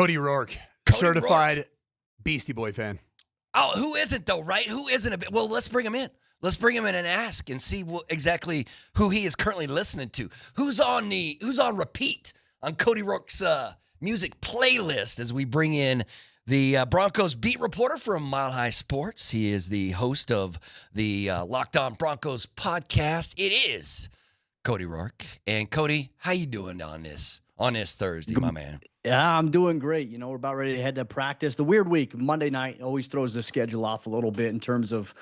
Cody Roark, certified Beastie Boy fan. Oh, who isn't though, right? Who isn't a bit? Well, let's bring him in. Let's bring him in and ask and see exactly who he is currently listening to. Who's on repeat on Cody Roark's music playlist as we bring in the Broncos beat reporter from Mile High Sports. He is the host of the Locked On Broncos podcast. It is Cody Roark. And Cody, how you doing on this Thursday, my man? Yeah, I'm doing great. We're about ready to head to practice. The weird week, Monday night, always throws the schedule off a little bit in terms of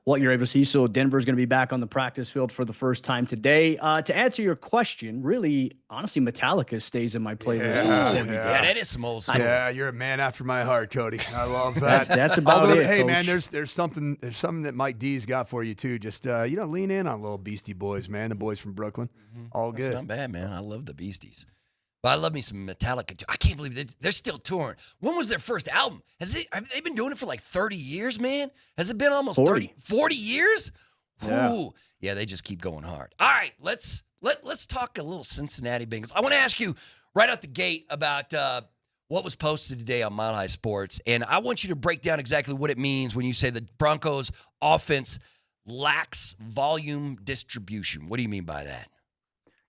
what you're able to see. So Denver's going to be back on the practice field for the first time today. To answer your question, really, honestly, Metallica stays in my playlist. Yeah, that is some old school. Yeah, you're a man after my heart, Cody. I love that. That's about it. Hey, Coach. man, there's something that Mike D's got for you too. Just lean in on little Beastie Boys, man. The boys from Brooklyn, all good. That's not bad, man. I love the Beasties. But I love me some Metallica too. I can't believe they're still touring. When was their first album? Have they been doing it for like 30 years, man? Has it been almost 40 years? Yeah. Ooh. Yeah, they just keep going hard. All right, let's talk a little Cincinnati Bengals. I want to ask you right out the gate about what was posted today on Mile High Sports, and I want you to break down exactly what it means when you say the Broncos offense lacks volume distribution. What do you mean by that?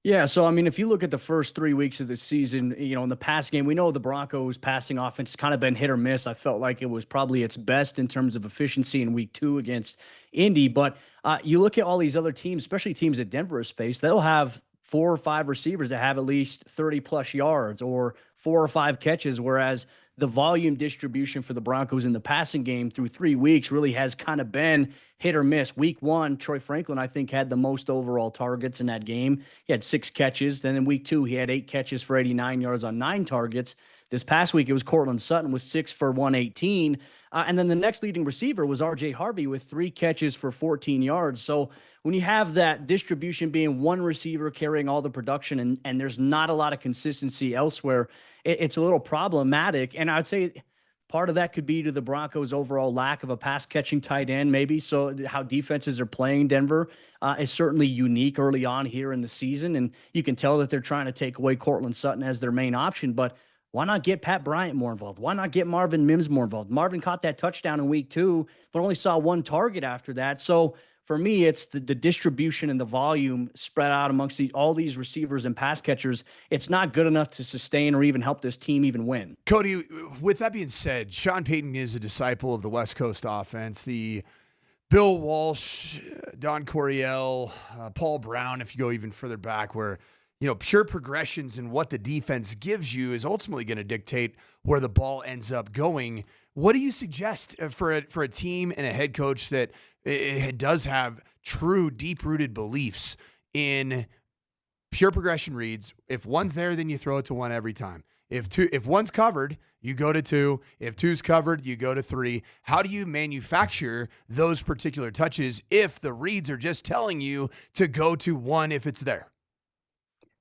Yeah, so, if you look at the first 3 weeks of the season, in the pass game, we know the Broncos' passing offense has kind of been hit or miss. I felt like it was probably its best in terms of efficiency in week 2 against Indy. But you look at all these other teams, especially teams that Denver has faced, they'll have 4 or 5 receivers that have at least 30-plus yards or 4 or 5 catches, whereas the volume distribution for the Broncos in the passing game through 3 weeks really has kind of been hit or miss. Week 1, Troy Franklin, I think, had the most overall targets in that game. He had 6 catches. Then in week 2, he had 8 catches for 89 yards on 9 targets. This past week, it was Cortland Sutton with 6 for 118. And then the next leading receiver was R.J. Harvey with 3 catches for 14 yards. So when you have that distribution being one receiver carrying all the production and there's not a lot of consistency elsewhere, it's a little problematic. And I'd say part of that could be to the Broncos' overall lack of a pass-catching tight end, maybe. So how defenses are playing Denver is certainly unique early on here in the season. And you can tell that they're trying to take away Cortland Sutton as their main option. But why not get Pat Bryant more involved? Why not get Marvin Mims more involved? Marvin caught that touchdown in week 2, but only saw 1 target after that. So for me, it's the distribution and the volume spread out amongst all these receivers and pass catchers. It's not good enough to sustain or even help this team even win. Cody, with that being said, Sean Payton is a disciple of the West Coast offense. The Bill Walsh, Don Coryell, Paul Brown, if you go even further back, where pure progressions and what the defense gives you is ultimately going to dictate where the ball ends up going. What do you suggest for a team and a head coach that it does have true deep-rooted beliefs in pure progression reads? If one's there, then you throw it to one every time. If one's covered, you go to 2. If 2's covered, you go to 3. How do you manufacture those particular touches if the reads are just telling you to go to 1 if it's there?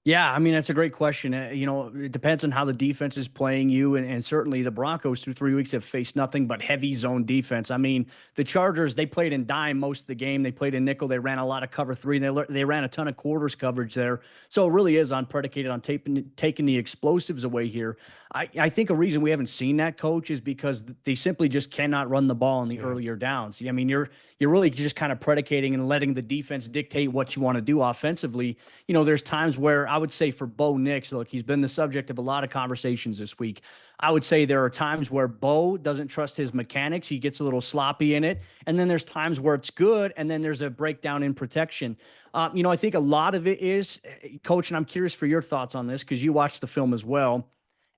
Yeah, that's a great question. It depends on how the defense is playing you, and certainly the Broncos through 3 weeks have faced nothing but heavy zone defense. The Chargers, they played in dime most of the game. They played in nickel. They ran a lot of cover 3. They ran a ton of quarters coverage there. So it really is predicated on taking the explosives away here. I think a reason we haven't seen that, Coach, is because they simply just cannot run the ball in the earlier downs. You're really just kind of predicating and letting the defense dictate what you want to do offensively. There's times where I would say for Bo Nix, look, he's been the subject of a lot of conversations this week. I would say there are times where Bo doesn't trust his mechanics. He gets a little sloppy in it. And then there's times where it's good, and then there's a breakdown in protection. I think a lot of it is, Coach, and I'm curious for your thoughts on this because you watched the film as well.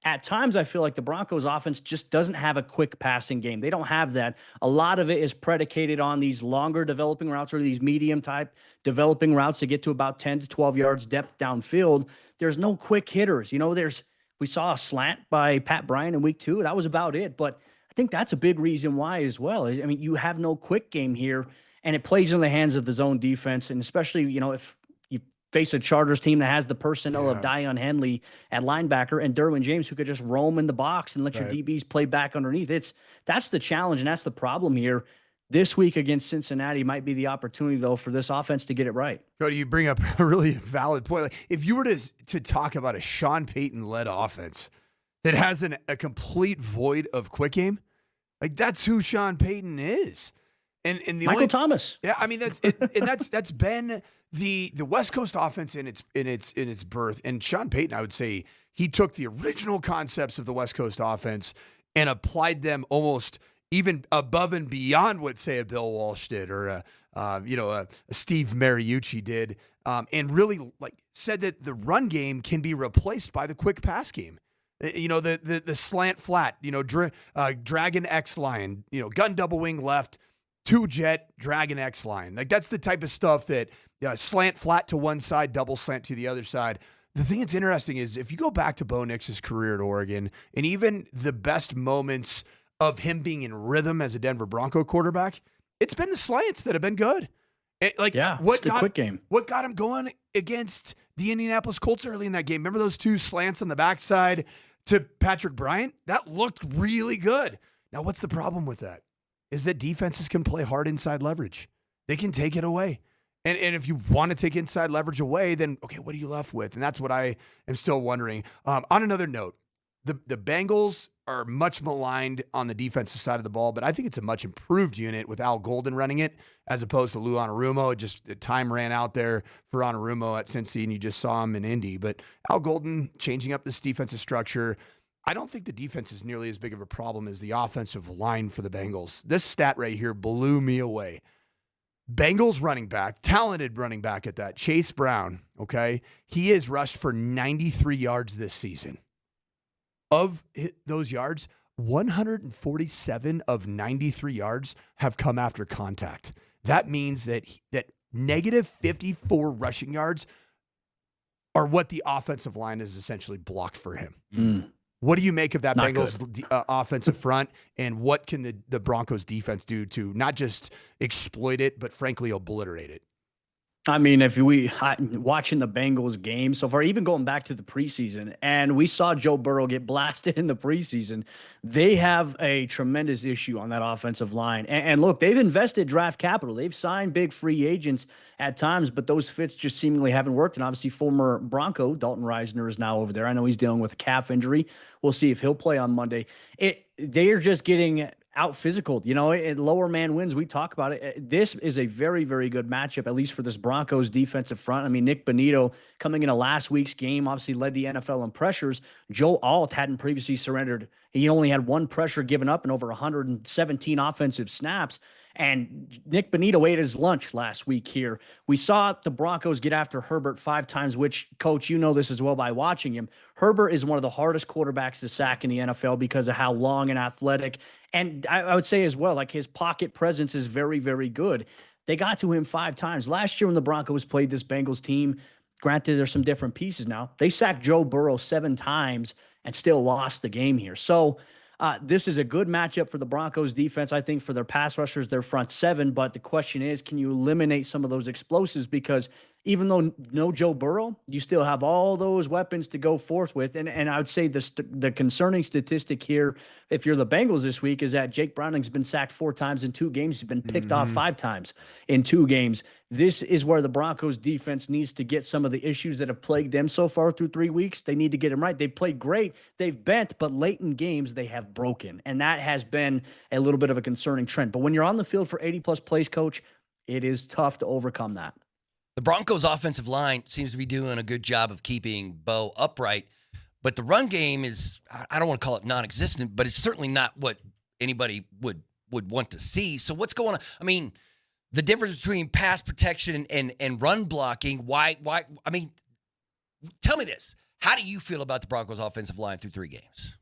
At times, I feel like the Broncos offense just doesn't have a quick passing game. They don't have that. A lot of it is predicated on these longer developing routes or these medium type developing routes to get to about 10 to 12 yards depth downfield. There's no quick hitters. We saw a slant by Pat Bryant in week 2. That was about it. But I think that's a big reason why as well. You have no quick game here, and it plays in the hands of the zone defense. And especially, if you face a Chargers team that has the personnel of Dion Henley at linebacker and Derwin James, who could just roam in the box and let your DBs play back underneath. That's the challenge, and that's the problem here. This week against Cincinnati might be the opportunity, though, for this offense to get it right. Cody, you bring up a really valid point. If you were to talk about a Sean Payton-led offense, that has a complete void of quick game. Like that's who Sean Payton is. And the Michael Thomas. Yeah, I mean that's been the West Coast offense in its birth. And Sean Payton, I would say, he took the original concepts of the West Coast offense and applied them almost even above and beyond what, say, a Bill Walsh did or a Steve Mariucci did, and really like said that the run game can be replaced by the quick pass game. The slant flat, dragon X line, gun double wing left, 2-jet dragon X line. Like that's the type of stuff that slant flat to one side, double slant to the other side. The thing that's interesting is if you go back to Bo Nix's career at Oregon and even the best moments of him being in rhythm as a Denver Bronco quarterback, it's been the slants that have been good. Quick game. What got him going against the Indianapolis Colts early in that game? Remember those two slants on the backside to Patrick Bryant? That looked really good. Now, what's the problem with that? Is that defenses can play hard inside leverage. They can take it away. And if you want to take inside leverage away, then, okay, what are you left with? And that's what I am still wondering. On another note, the Bengals are much maligned on the defensive side of the ball, but I think it's a much improved unit with Al Golden running it as opposed to Lou Anarumo. The time ran out there for Anarumo at Cincy, and you just saw him in Indy. But Al Golden changing up this defensive structure, I don't think the defense is nearly as big of a problem as the offensive line for the Bengals. This stat right here blew me away. Bengals running back, talented running back at that, Chase Brown, okay? He has rushed for 93 yards this season. Of those yards, 147 of 93 yards have come after contact. That means that negative 54 rushing yards are what the offensive line has essentially blocked for him. Mm. What do you make of that Not Bengals offensive front, and what can the Broncos defense do to not just exploit it, but frankly obliterate it? I mean, if we watching the Bengals game so far, even going back to the preseason, and we saw Joe Burrow get blasted in the preseason, they have a tremendous issue on that offensive line. And look, they've invested draft capital. They've signed big free agents at times, but those fits just seemingly haven't worked. And obviously, former Bronco Dalton Reisner is now over there. I know he's dealing with a calf injury. We'll see if he'll play on Monday. They are just getting out physical, lower man wins. We talk about it. This is a very, very good matchup, at least for this Broncos defensive front. I mean, Nick Bonito coming into last week's game, obviously led the NFL in pressures. Joe Alt hadn't previously surrendered. He only had one pressure given up in over 117 offensive snaps. And Nick Bonito ate his lunch last week here. We saw the Broncos get after Herbert 5 times, which, Coach, you know this as well by watching him. Herbert is one of the hardest quarterbacks to sack in the NFL because of how long and athletic. And I would say as well, like his pocket presence is very, very good. They got to him 5 times. Last year when the Broncos played this Bengals team, granted there's some different pieces now, they sacked Joe Burrow 7 times and still lost the game here. So this is a good matchup for the Broncos defense, I think, for their pass rushers, their front 7. But the question is, can you eliminate some of those explosives? Because even though no Joe Burrow, you still have all those weapons to go forth with. And I would say the concerning statistic here, if you're the Bengals this week, is that Jake Browning's been sacked 4 times in 2 games. He's been picked off 5 times in 2 games. This is where the Broncos defense needs to get some of the issues that have plagued them so far through 3 weeks. They need to get them right. They've played great. They've bent, but late in games, they have broken. And that has been a little bit of a concerning trend. But when you're on the field for 80-plus plays, Coach, it is tough to overcome that. The Broncos' offensive line seems to be doing a good job of keeping Bo upright, but the run game is, I don't want to call it non-existent, but it's certainly not what anybody would want to see. So what's going on? I mean, the difference between pass protection and run blocking, why? I mean, tell me this. How do you feel about the Broncos' offensive line through 3 games?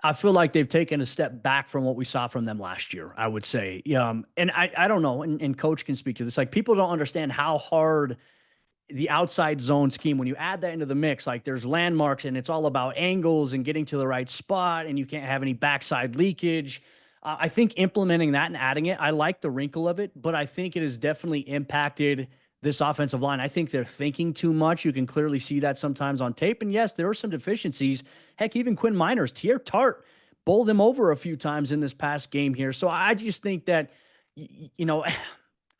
I feel like they've taken a step back from what we saw from them last year, I would say. And I don't know, and Coach can speak to this. Like, people don't understand how hard the outside zone scheme, when you add that into the mix, like there's landmarks and it's all about angles and getting to the right spot, and you can't have any backside leakage. I think implementing that and adding it, I like the wrinkle of it, but I think it has definitely impacted this offensive line. I think they're thinking too much. You can clearly see that sometimes on tape. And yes, there are some deficiencies. Heck, even Quinn Miners, Tier Tart bowled him over a few times in this past game here. So I just think that,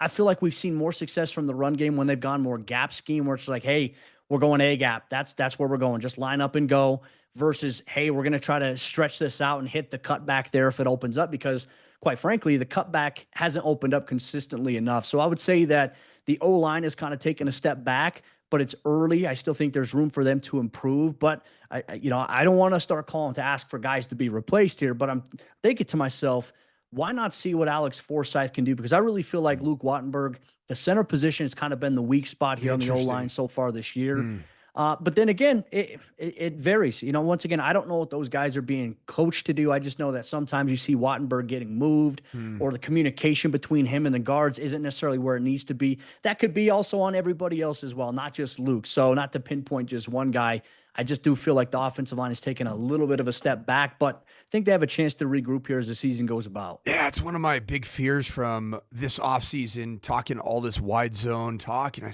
I feel like we've seen more success from the run game when they've gone more gap scheme, where it's like, hey, we're going A gap. That's where we're going. Just line up and go. versus, hey, we're going to try to stretch this out and hit the cutback there if it opens up, because quite frankly, the cutback hasn't opened up consistently enough. So I would say that the O-line is kind of taking a step back, but it's early. I still think there's room for them to improve, but I don't want to start calling to ask for guys to be replaced here, but I'm thinking to myself, why not see what Alex Forsyth can do? Because I really feel like Luke Wattenberg, the center position, has kind of been the weak spot here on the O-line so far this year. But then again, it varies. Once again, I don't know what those guys are being coached to do. I just know that sometimes you see Wattenberg getting moved, or the communication between him and the guards isn't necessarily where it needs to be. That could be also on everybody else as well, not just Luke. So not to pinpoint just one guy, I just do feel like the offensive line is taking a little bit of a step back, but I think they have a chance to regroup here as the season goes about. Yeah, it's one of my big fears from this offseason, talking all this wide zone talk. And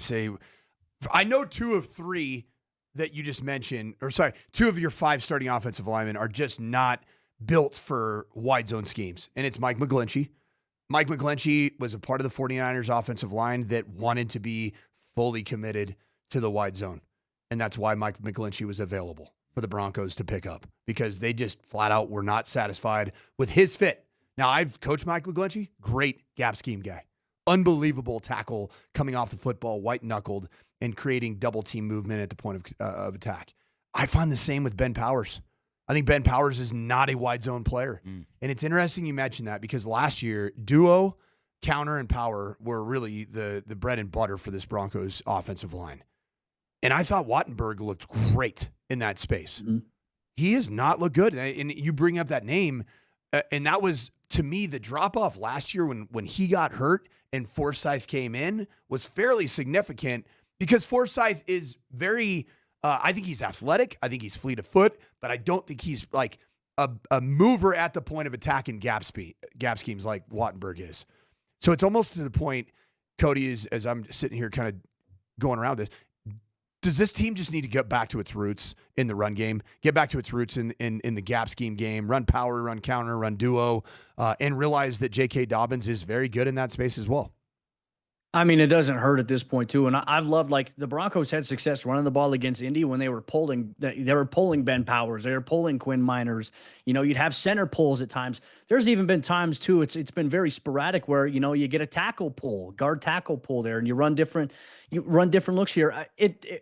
I know 2 of 3 that you just mentioned, or sorry, 2 of your 5 starting offensive linemen are just not built for wide zone schemes. And it's Mike McGlinchey. Mike McGlinchey was a part of the 49ers offensive line that wanted to be fully committed to the wide zone. And that's why Mike McGlinchey was available for the Broncos to pick up, because they just flat out were not satisfied with his fit. Now, I've coached Mike McGlinchey, great gap scheme guy. Unbelievable tackle coming off the football, white-knuckled, and creating double-team movement at the point of attack. I find the same with Ben Powers. I think Ben Powers is not a wide zone player. And it's interesting you mentioned that, because last year, duo, counter, and power were really the bread and butter for this Broncos offensive line. And I thought Wattenberg looked great in that space. He has not looked good. And you bring up that name, and that was, to me, the drop-off last year when he got hurt and Forsyth came in was fairly significant, because Forsyth is very I think he's athletic. I think he's fleet of foot, but I don't think he's like a mover at the point of attack in gap schemes like Wattenberg is. So it's almost to the point, Cody, is as I'm sitting here kind of going around this, does this team just need to get back to its roots in the run game, get back to its roots in the gap scheme game, run power, run counter, run duo, and realize that J.K. Dobbins is very good in that space as well? I mean, it doesn't hurt at this point too. And I've loved, like, the Broncos had success running the ball against Indy when they were pulling Ben Powers. They were pulling Quinn Miners. You'd have center pulls at times. There's even been times too, it's been very sporadic where, you get a tackle pull, guard tackle pull there, and you run different looks here.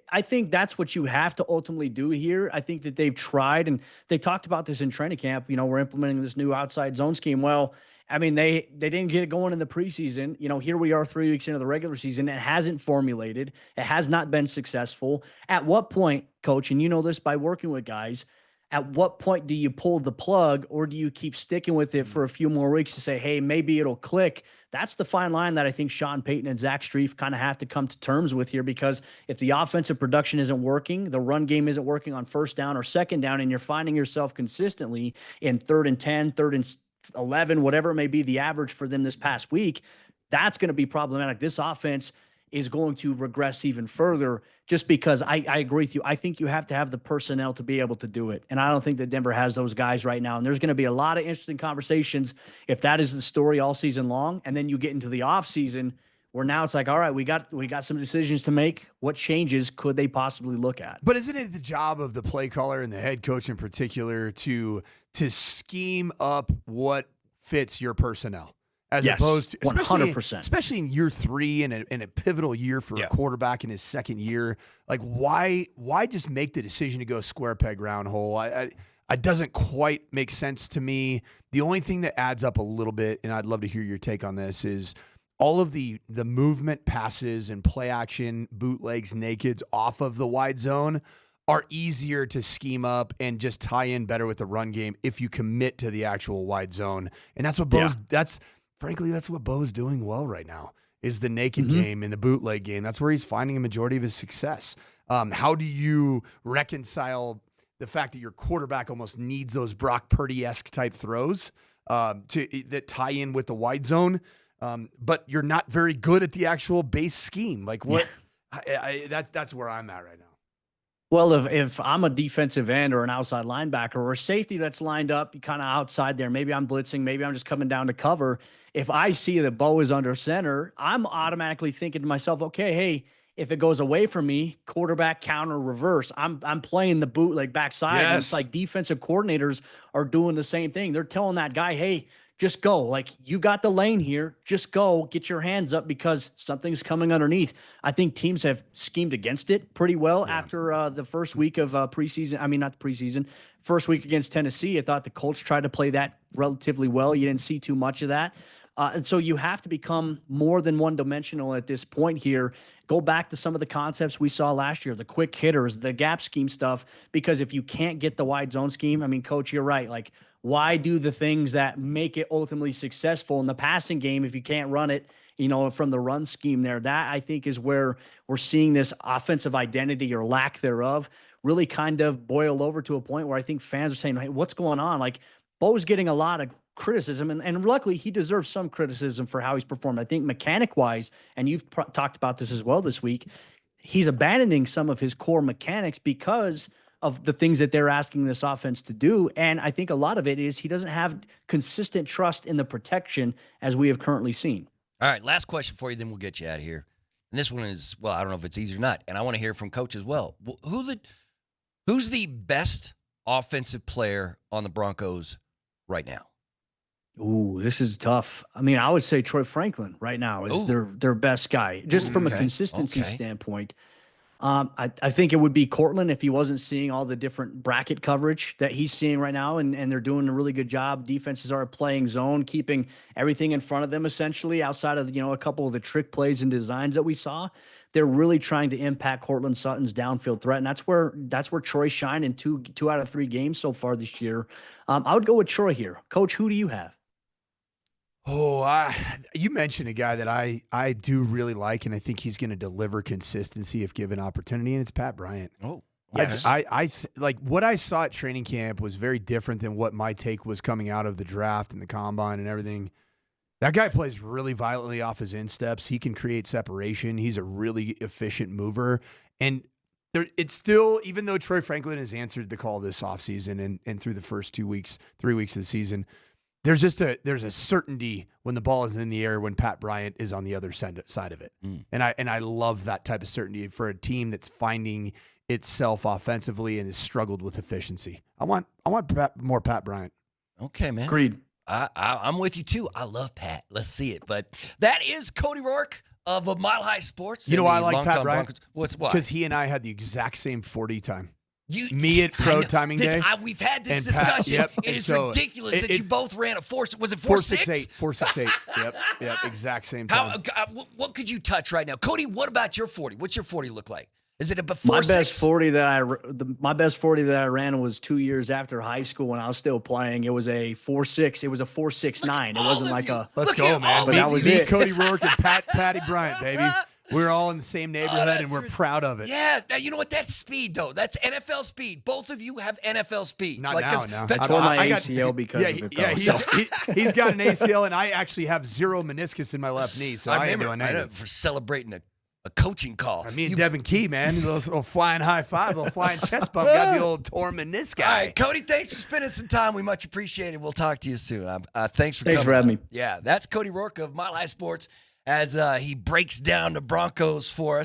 I think that's what you have to ultimately do here. I think that they've tried, and they talked about this in training camp. We're implementing this new outside zone scheme. Well, I mean, they didn't get it going in the preseason. Here we are 3 weeks into the regular season. It hasn't formulated. It has not been successful. At what point, Coach, and you know this by working with guys, at what point do you pull the plug, or do you keep sticking with it for a few more weeks to say, hey, maybe it'll click? That's the fine line that I think Sean Payton and Zach Strief kind of have to come to terms with here, because if the offensive production isn't working, the run game isn't working on first down or second down, and you're finding yourself consistently in 3rd and 10, 3rd and 11, whatever it may be the average for them this past week, that's going to be problematic. This offense is going to regress even further, just because I agree with you. I think you have to have the personnel to be able to do it. And I don't think that Denver has those guys right now. And there's going to be a lot of interesting conversations if that is the story all season long. And then you get into the offseason where now it's like, all right, we got some decisions to make. What changes could they possibly look at? But isn't it the job of the play caller and the head coach in particular to scheme up what fits your personnel, as opposed to 100%, especially in year 3 and a pivotal year for a quarterback in his second year? Like, why just make the decision to go square peg round hole? It doesn't quite make sense to me. The only thing that adds up a little bit, and I'd love to hear your take on this, is all of the movement passes and play action, bootlegs, nakeds off of the wide zone are easier to scheme up and just tie in better with the run game if you commit to the actual wide zone. And that's what that's what Bo's doing well right now, is the naked game and the bootleg game. That's where he's finding a majority of his success. How do you reconcile the fact that your quarterback almost needs those Brock Purdy-esque type throws that tie in with the wide zone, but you're not very good at the actual base scheme? Like, what? That's where I'm at right now. Well, if I'm a defensive end or an outside linebacker or a safety that's lined up kind of outside there, maybe I'm blitzing, maybe I'm just coming down to cover. If I see that Bo is under center, I'm automatically thinking to myself, okay, hey, if it goes away from me, quarterback, counter, reverse, I'm playing the bootleg backside. And it's Yes. like defensive coordinators are doing the same thing. They're telling that guy, hey, just go. Like, you got the lane here. Just go. Get your hands up because something's coming underneath. I think teams have schemed against it pretty well after the first week of preseason. I mean, not the preseason. First week against Tennessee, I thought the Colts tried to play that relatively well. You didn't see too much of that. And so you have to become more than one-dimensional at this point here. Go back to some of the concepts we saw last year, the quick hitters, the gap scheme stuff, because if you can't get the wide zone scheme, I mean, Coach, you're right. Like, why do the things that make it ultimately successful in the passing game if you can't run it, from the run scheme there? That, I think, is where we're seeing this offensive identity or lack thereof really kind of boil over to a point where I think fans are saying, hey, what's going on? Like, Bo's getting a lot of criticism, and luckily he deserves some criticism for how he's performed. I think mechanic-wise, and you've talked about this as well this week, he's abandoning some of his core mechanics because of the things that they're asking this offense to do. And I think a lot of it is he doesn't have consistent trust in the protection as we have currently seen. All right, last question for you, then we'll get you out of here. And this one is, well, I don't know if it's easy or not, and I want to hear from Coach as well. Who's the best offensive player on the Broncos right now? Ooh, this is tough. I mean, I would say Troy Franklin right now is their best guy, just from a consistency standpoint. I think it would be Cortland if he wasn't seeing all the different bracket coverage that he's seeing right now, and they're doing a really good job. Defenses are playing zone, keeping everything in front of them essentially, outside of a couple of the trick plays and designs that we saw. They're really trying to impact Cortland Sutton's downfield threat, and that's where Troy shined in two out of 3 games so far this year. I would go with Troy here. Coach, who do you have? You mentioned a guy that I do really like, and I think he's going to deliver consistency if given opportunity, and it's Pat Bryant. Oh, yes. Like what I saw at training camp was very different than what my take was coming out of the draft and the combine and everything. That guy plays really violently off his insteps. He can create separation. He's a really efficient mover, and it's still, even though Troy Franklin has answered the call this offseason and through the first 3 weeks of the season, there's a certainty when the ball is in the air when Pat Bryant is on the other side of it. And I love that type of certainty for a team that's finding itself offensively and has struggled with efficiency. I want more Pat Bryant. Okay, man. Agreed. I'm with you too. I love Pat. Let's see it. But that is Cody Roark of Mile High Sports. You know why I like Pat Bryant? What's why? Because he and I had the exact same 40 time. Me at pro timing day. We've had this and discussion. Pat, It is ridiculous that you both ran a 4. Was it 4.6? 4.68. Yep. Exact same time. What could you touch right now, Cody? What about your 40? What's your 40 look like? Is it a 4.6? My best 40 that I ran was 2 years after high school when I was still playing. It was a 4.6. It was a 4.69. It wasn't like a. Let's go, man. But that was me, it. Cody Roark, and Patty Bryant, baby. We're all in the same neighborhood, and we're proud of it. Yeah. Now, you know what? That's speed, though. That's NFL speed. Both of you have NFL speed. Not now. I tore my ACL because of it, though. Yeah, he's got an ACL, and I actually have 0 meniscus in my left knee, so I ain't doing anything. For celebrating a coaching call. Me and Devin Key, man, a little flying high five, a little flying chest bump, got the old torn meniscus. All right, Cody, thanks for spending some time. We much appreciate it. We'll talk to you soon. Thanks for having me. Yeah, that's Cody Roark of Mile High Sports as he breaks down the Broncos for us.